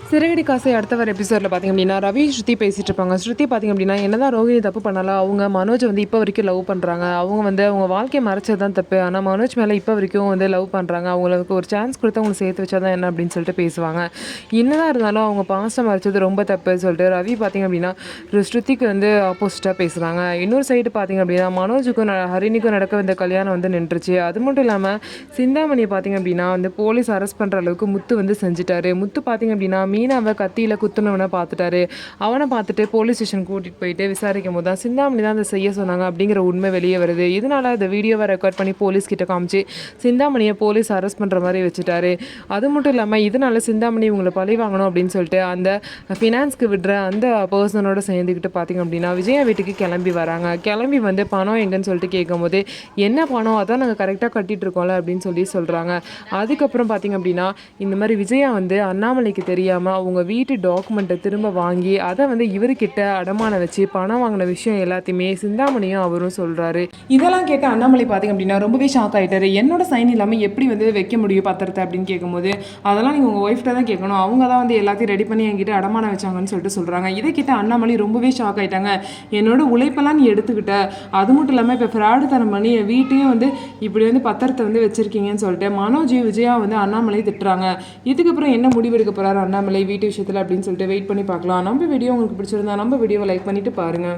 சிறகடி காசை அடுத்த வர எபிசோடில் பார்த்திங்க அப்படின்னா ரவி ஸ்ருதி பேசிகிட்டு இருப்பாங்க. ஸ்ருதி பார்த்திங்க அப்படின்னா என்னதான் ரோஹிணி தப்பு பண்ணாலும் அவங்க மனோஜ் வந்து இப்போ வரைக்கும் லவ் பண்ணுறாங்க. அவங்க வந்து அவங்க வாழ்க்கையை மறைச்சது தான் தப்பு. ஆனால் மனோஜ் மேலே இப்போ வரைக்கும் வந்து லவ் பண்ணுறாங்க. அவங்களுக்கு ஒரு சான்ஸ் கொடுத்து அவங்க சேர்த்து வச்சா தான் என்ன அப்படின்னு சொல்லிட்டு பேசுவாங்க. என்னதான் இருந்தாலும் அவங்க பாஸ்ட்டை மறைச்சது ரொம்ப தப்புன்னு சொல்லிட்டு ரவி பார்த்திங்க அப்படின்னா ஸ்ருதிக்கு வந்து ஆப்போசிட்டாக பேசுகிறாங்க. இன்னொரு சைடு பார்த்திங்க அப்படின்னா மனோஜுக்கும் ஹரிணிக்கும் நடக்க வந்த கல்யாணம் வந்து நின்றுச்சு. அது மட்டும் இல்லாமல் சிந்தாமணியை பார்த்திங்க அப்படின்னா வந்து போலீஸ் அரெஸ்ட் பண்ணுற அளவுக்கு முத்து வந்து செஞ்சுட்டாரு. முத்து பார்த்திங்க அப்படின்னா மீனாவை கத்தியில் குத்துனவனை பார்த்துட்டாரு. அவனை பார்த்துட்டு போலீஸ் ஸ்டேஷன் கூட்டிகிட்டு போயிட்டு விசாரிக்கும் போது தான் சிந்தாமணி தான் அதை செய்ய சொன்னாங்க அப்படிங்கிற உண்மை வெளியே வருது. இதனால் அந்த வீடியோவை ரெக்கார்ட் பண்ணி போலீஸ் கிட்ட காமிச்சு சிந்தாமணியை போலீஸ் அரெஸ்ட் பண்ணுற மாதிரி வச்சுட்டாரு. அது மட்டும் இல்லாமல் இதனால் சிந்தாமணி இவங்களை பழி வாங்கணும் அப்படின்னு சொல்லிட்டு அந்த ஃபினான்ஸ்க்கு விடுற அந்த பர்சனோட சேர்ந்துக்கிட்டு பார்த்திங்க அப்படின்னா விஜயா வீட்டுக்கு கிளம்பி வராங்க. கிளம்பி வந்து பணம் எங்கன்னு சொல்லிட்டு கேட்கும்போது என்ன பணம் அதான் நாங்கள் கரெக்டாக கட்டிகிட்டு இருக்கோம்ல அப்படின்னு சொல்கிறாங்க. அதுக்கப்புறம் பார்த்திங்க அப்படின்னா இந்த மாதிரி விஜயா வந்து அண்ணாமலைக்கு தெரியாமல் அவங்க வீட்டு டாக்குமெண்ட்டை திரும்ப வாங்கி அதை வந்து இவர்கிட்ட அடமான வச்சு பணம் வாங்கின விஷயம் எல்லாத்தையுமே சிந்தாமணியும் அவரும் சொல்கிறாரு. இதெல்லாம் கேட்ட அண்ணாமலை பார்த்திங்க அப்படின்னா ரொம்பவே ஷாக் ஆகிட்டாரு. என்னோட சைன் இல்லாமல் எப்படி வந்து வைக்க முடியும் பத்திரத்தை அப்படின்னு கேட்கும்போது அதெல்லாம் நீங்கள் உங்கள் ஒய்ஃப்ட்ட தான் கேட்கணும், அவங்க தான் வந்து எல்லாத்தையும் ரெடி பண்ணி என்கிட்ட அடமான வச்சாங்கன்னு சொல்லிட்டு சொல்கிறாங்க. இதை கிட்ட அண்ணாமலை ரொம்பவே ஷாக் ஆகிட்டாங்க. என்னோட உழைப்பெல்லாம் நீ எடுத்துக்கிட்ட, அது மட்டும் இல்லாமல் இப்போ ஃப்ராடு தரம் பண்ணி என் வீட்டையும் வந்து இப்படி வந்து பத்திரத்தை வந்து வச்சுருக்கீங்கன்னு சொல்லிட்டு மனோஜ் விஜயா வந்து அண்ணாமலை திட்டுறாங்க. இதுக்கப்புறம் என்ன முடிவெடுக்க போகிறாரு அண்ணாமலை வீட்டு விஷயத்தில் அப்படின்னு சொல்லிட்டு வெயிட் பண்ணி பார்க்கலாம். நம்ம வீடியோ உங்களுக்கு பிடிச்சிருந்தா நம்ம வீடியோவை லைக் பண்ணிட்டு பாருங்கள்.